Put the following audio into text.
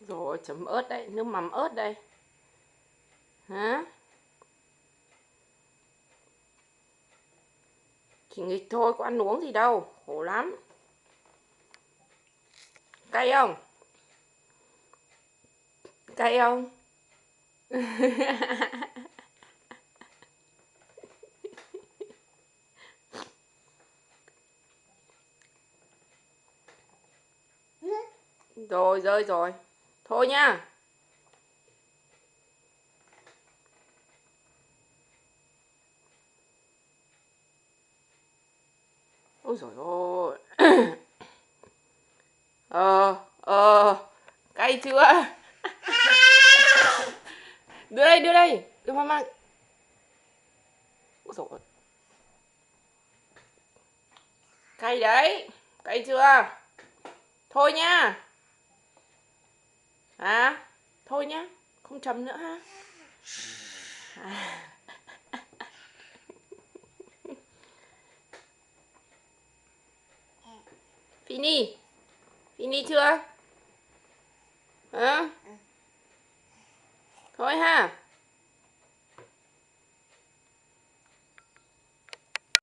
Rồi chấm ớt đấy, nước mắm ớt đây. Hả? Chỉ nghịch thôi, có ăn uống gì đâu, khổ lắm. Cay không? Cay không? Rồi, rơi rồi. Thôi nhá. Ôi dồi ôi. Cay chưa? Đưa đây, đưa mama. Ôi dồi ôi. Cay đấy, cay chưa? Thôi nhá. À, thôi nhá, không chấm nữa ha. Fini, Fini chưa? Hả? Thôi ha.